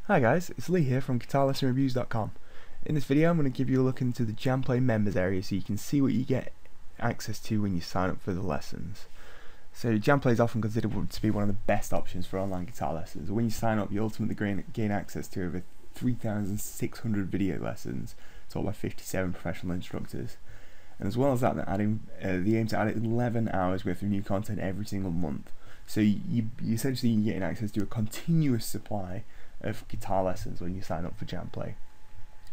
Hi guys, it's Lee here from GuitarLessonReviews.com. In this video I'm going to give you a look into the Jamplay members area so you can see what you get access to when you sign up for the lessons. So Jamplay is often considered to be one of the best options for online guitar lessons. When you sign up you ultimately gain access to over 3,600 video lessons taught by 57 professional instructors. And as well as that, they're adding the aim to add 11 hours worth of new content every single month. So you essentially getting access to a continuous supply of guitar lessons when you sign up for Jamplay.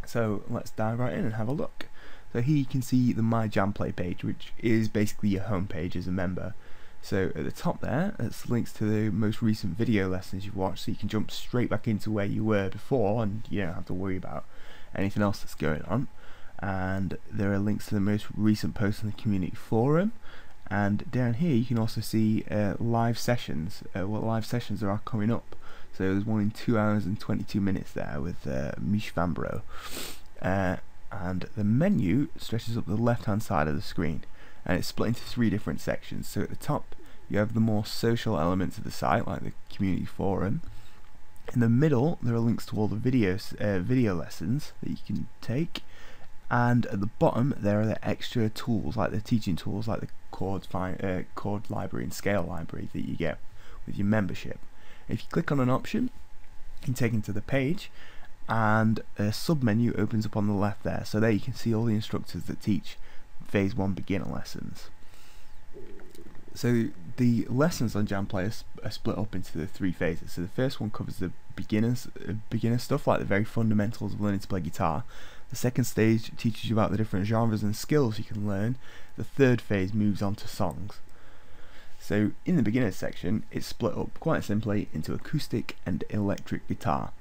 So let's dive right in and have a look. So here you can see the My Jamplay page, which is basically your home page as a member. So at the top there, it's links to the most recent video lessons you've watched, so you can jump straight back into where you were before and you don't have to worry about anything else that's going on. And there are links to the most recent posts in the community forum. And down here you can also see live sessions, what live sessions there are coming up. So there's one in 2 hours and 22 minutes there with Mish Vanbro. And the menu stretches up the left hand side of the screen and it's split into 3 different sections. So at the top you have the more social elements of the site, like the community forum. In the middle there are links to all the video lessons that you can take. And at the bottom there are the extra tools, like the teaching tools, like the chord library and scale library that you get with your membership. If you click on an option, you can take into the page, and a sub menu opens up on the left there. So there you can see all the instructors that teach Phase 1 beginner lessons. So the lessons on Jamplay are split up into the 3 phases. So the first one covers the beginner stuff, like the very fundamentals of learning to play guitar. The second stage teaches you about the different genres and skills you can learn. The third phase moves on to songs. So in the beginner section it's split up quite simply into acoustic and electric guitar.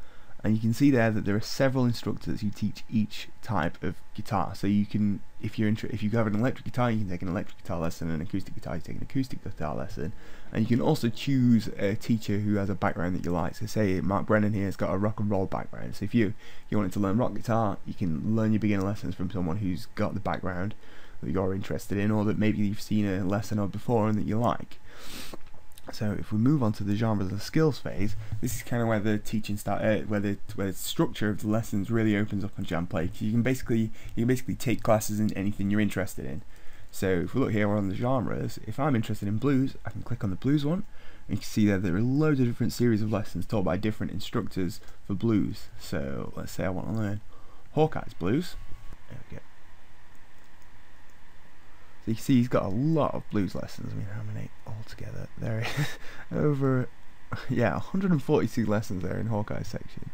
And you can see there that there are several instructors who teach each type of guitar. So you can, if you have an electric guitar, you can take an electric guitar lesson, and an acoustic guitar, you take an acoustic guitar lesson. And you can also choose a teacher who has a background that you like. So say Mark Brennan here has got a rock and roll background. So if you wanted to learn rock guitar, you can learn your beginner lessons from someone who's got the background that you're interested in, or that maybe you've seen a lesson of before and that you like. So if we move on to the genres and skills phase, this is kind of where the teaching where the structure of the lessons really opens up on Jamplay. You can basically take classes in anything you're interested in. So if we look here on the genres, if I'm interested in blues, I can click on the blues one, and you can see there are loads of different series of lessons taught by different instructors for blues. So let's say I want to learn Hawkeye's blues. There we go. So you can see he's got a lot of blues lessons. I mean, how many altogether? There is over, 142 lessons there in Hawkeye's section.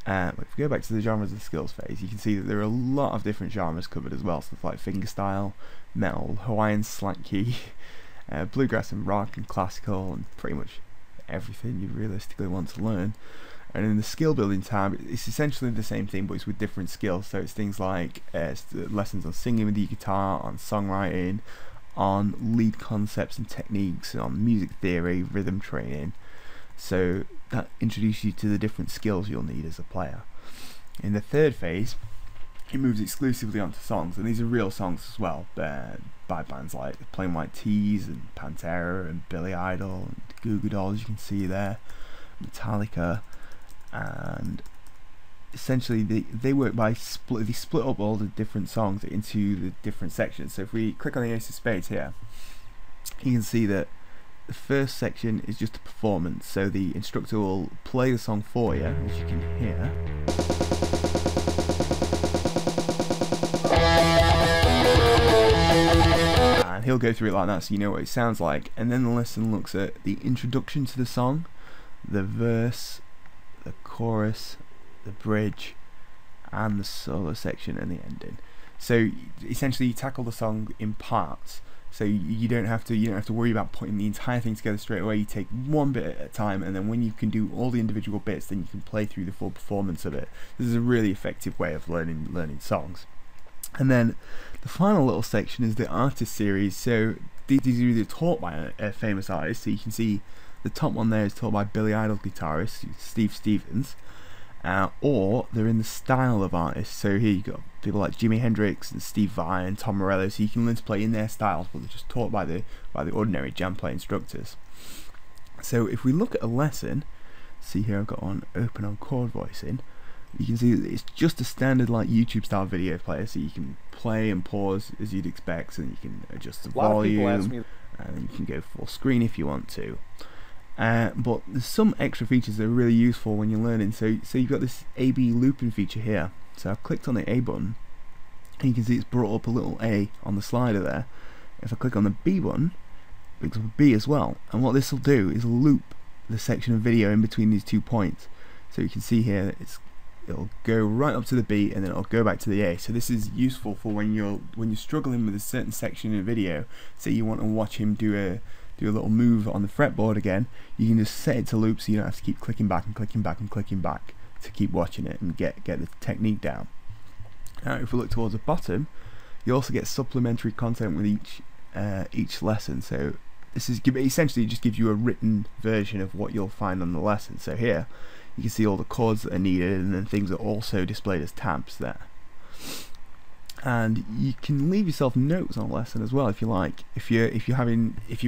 If we go back to the genres and skills phase, you can see that there are a lot of different genres covered as well. Stuff like fingerstyle, metal, Hawaiian slack key, bluegrass and rock and classical, and pretty much everything you realistically want to learn. And in the skill building tab, it's essentially the same thing, but it's with different skills. So it's things like lessons on singing with the guitar, on songwriting, on lead concepts and techniques, on music theory, rhythm training. So that introduces you to the different skills you'll need as a player. In the third phase, it moves exclusively onto songs, and these are real songs as well, by bands like the Plain White T's and Pantera and Billy Idol and Goo Goo Dolls, you can see there, Metallica. And essentially they work by they split up all the different songs into the different sections. So if we click on the Ace of Spades here, you can see that the first section is just a performance. So the instructor will play the song for you, as you can hear. And he'll go through it like that so you know what it sounds like. And then the lesson looks at the introduction to the song, the verse, the chorus, the bridge, and the solo section and the ending. So essentially you tackle the song in parts, so you don't have to worry about putting the entire thing together straight away. You take one bit at a time, and then when you can do all the individual bits, then you can play through the full performance of it. This is a really effective way of learning songs. And then the final little section is the artist series. So these are either taught by a famous artist, so you can see the top one there is taught by Billy Idol guitarist Steve Stevens, or they're in the style of artists. So here you've got people like Jimi Hendrix and Steve Vai and Tom Morello, so you can learn to play in their styles, but they're just taught by the ordinary Jamplay instructors. So if we look at a lesson, See here, I've got one open on chord voicing. You can see that it's just a standard like YouTube style video player, so you can play and pause as you'd expect, and you can adjust the volume, and you can go full screen if you want to. But there's some extra features that are really useful when you're learning. So you've got this A/B looping feature here. So I've clicked on the A button, and you can see it's brought up a little A on the slider there. If I click on the B button, it brings up a B as well. And what this will do is loop the section of video in between these 2 points. So you can see here it'll go right up to the B, and then it'll go back to the A. So this is useful for when you're struggling with a certain section in a video. Say you want to watch him do a little move on the fretboard again, you can just set it to loop, so you don't have to keep clicking back and clicking back and clicking back to keep watching it and get the technique down. Now if we look towards the bottom, you also get supplementary content with each lesson. So this is essentially just gives you a written version of what you'll find on the lesson. So here you can see all the chords that are needed, and then things are also displayed as tabs there. And you can leave yourself notes on a lesson as well if you like. If you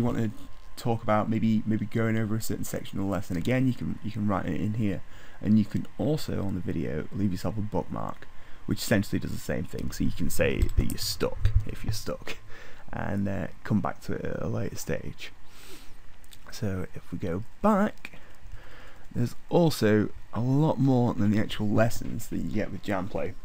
want to talk about maybe going over a certain section of the lesson again, you can write it in here, and you can also on the video leave yourself a bookmark, which essentially does the same thing. So you can say that you're stuck if you're stuck, and come back to it at a later stage. So if we go back, there's also a lot more than the actual lessons that you get with Jamplay.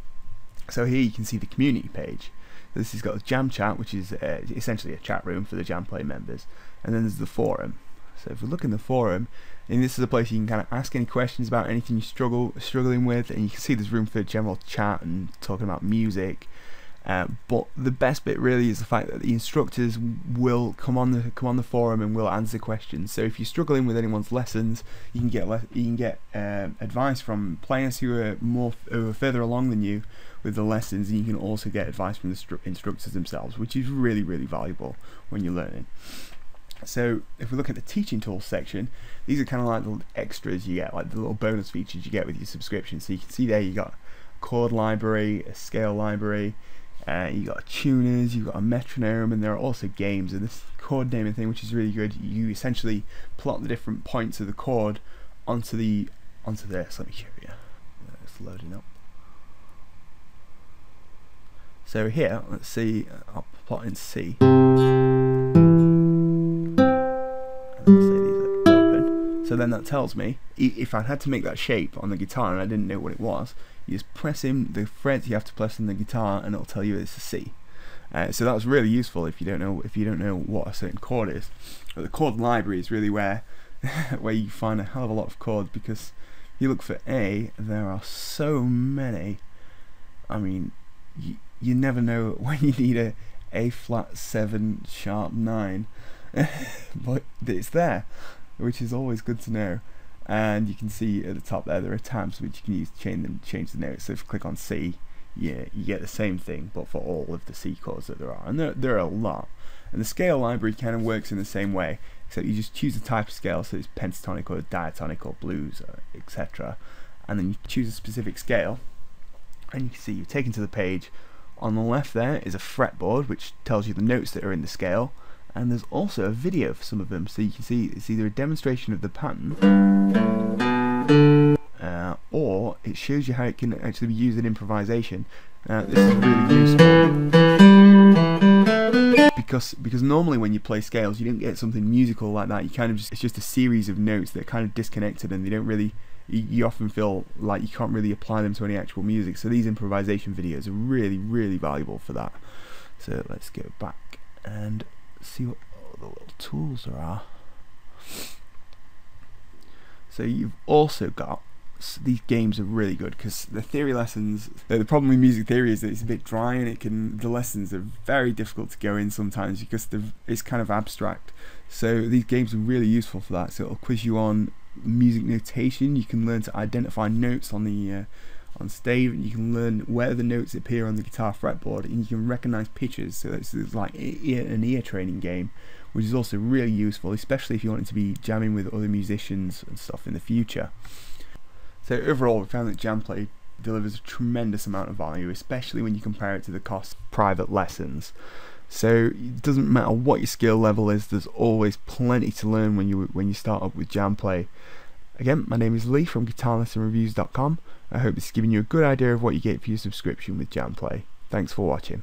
So here you can see the community page. This has got a jam chat, which is essentially a chat room for the Jamplay members, and then there's the forum. So if we look in the forum, and this is a place you can kind of ask any questions about anything you're struggling with, and you can see there's room for general chat and talking about music. But the best bit really is the fact that the instructors will come on the forum and will answer questions. So if you're struggling with anyone's lessons, you can get advice from players who are further along than you with the lessons, and you can also get advice from the instructors themselves, which is really valuable when you're learning. So if we look at the teaching tools section, these are kind of like the extras you get, like the little bonus features you get with your subscription. So you can see there you got a chord library, a scale library, you got tuners, you've got a metronome, and there are also games. And this chord naming thing, which is really good, you essentially plot the different points of the chord onto this. Let me show you. It's loading up. So here, let's see, I'll plot in C. And let's say these are open. So then that tells me, if I had to make that shape on the guitar and I didn't know what it was, you just press in the frets you have to press in the guitar, and it'll tell you it's a C. So that's really useful if you don't know what a certain chord is. But the chord library is really where you find a hell of a lot of chords, because if you look for A, there are so many. I mean, you never know when you need a flat 7 sharp 9, but it's there, which is always good to know. And you can see at the top there are tabs which you can use to change the notes. So if you click on C, you get the same thing, but for all of the C chords that there are, and there are a lot. And the scale library kind of works in the same way, except you just choose the type of scale, so it's pentatonic or diatonic or blues, or etc. And then you choose a specific scale, and you can see you're taken to the page. On the left there is a fretboard which tells you the notes that are in the scale, and there's also a video for some of them, so you can see it's either a demonstration of the pattern, or it shows you how it can actually be used in improvisation. This is really useful because normally when you play scales you don't get something musical like that. It's just a series of notes that are kind of disconnected, and they don't really, you often feel like you can't really apply them to any actual music. So these improvisation videos are really valuable for that. So let's go back and see what the little tools there are. So you've also got, these games are really good, because the theory lessons, the problem with music theory is that it's a bit dry, and the lessons are very difficult to go in sometimes because it's kind of abstract. So these games are really useful for that. So it'll quiz you on music notation. You can learn to identify notes on the on stave, and you can learn where the notes appear on the guitar fretboard, and you can recognize pitches. So it's like an ear training game, which is also really useful, especially if you want to be jamming with other musicians and stuff in the future. So overall, we found that Jamplay delivers a tremendous amount of value, especially when you compare it to the cost of private lessons. So it doesn't matter what your skill level is, there's always plenty to learn when you start up with Jamplay. Again, my name is Lee from guitarlessonreviews.com. I hope this has given you a good idea of what you get for your subscription with Jamplay. Thanks for watching.